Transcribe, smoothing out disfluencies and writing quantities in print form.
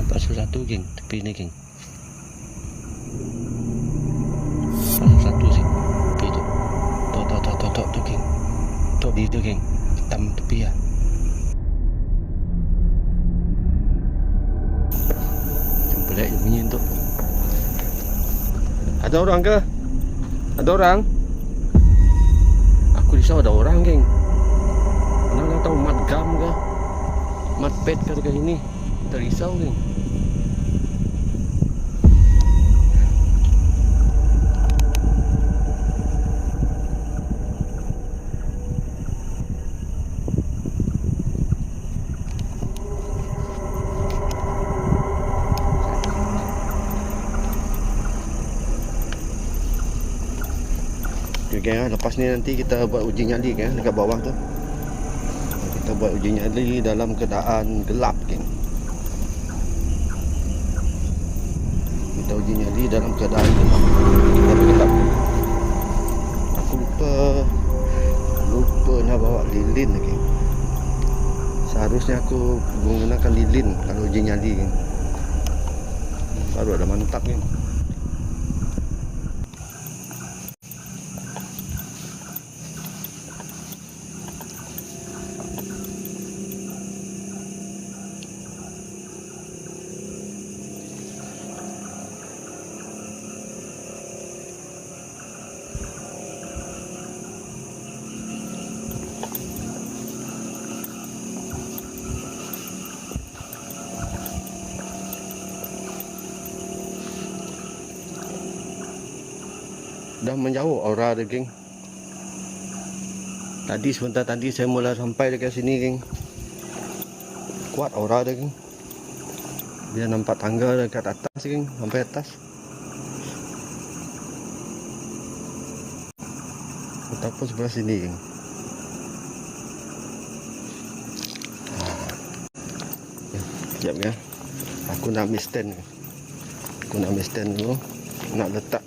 Pasal satu geng, tepi ni geng. Pasal satu sih, tepi tu. Tok geng. Tok di tu geng, hitam tepi lah. Yang pelik je bunyi tu. Ada orang ke? Ada orang? Aku risau ada orang geng. Mana nak tahu mat gam ke? Mat pet ke dekat sini? Terisau geng. Okay, geng, lepas ni nanti kita buat uji nyali geng, dekat bawah tu. Kita buat uji nyali dalam keadaan gelap geng. Kita uji nyali dalam keadaan gelap. Aku lupa nak bawa lilin lagi. Seharusnya aku menggunakan lilin kalau uji nyali geng. Baru ada mantap geng. Dah menjauh aura dia geng. Sebentar tadi saya mula sampai dekat sini geng. Kuat aura dia geng. Dia nampak tangga dekat atas geng, sampai atas. Ataupun sebelah sini geng. Sekejap ya. Aku nak ambil stand dulu. Nak letak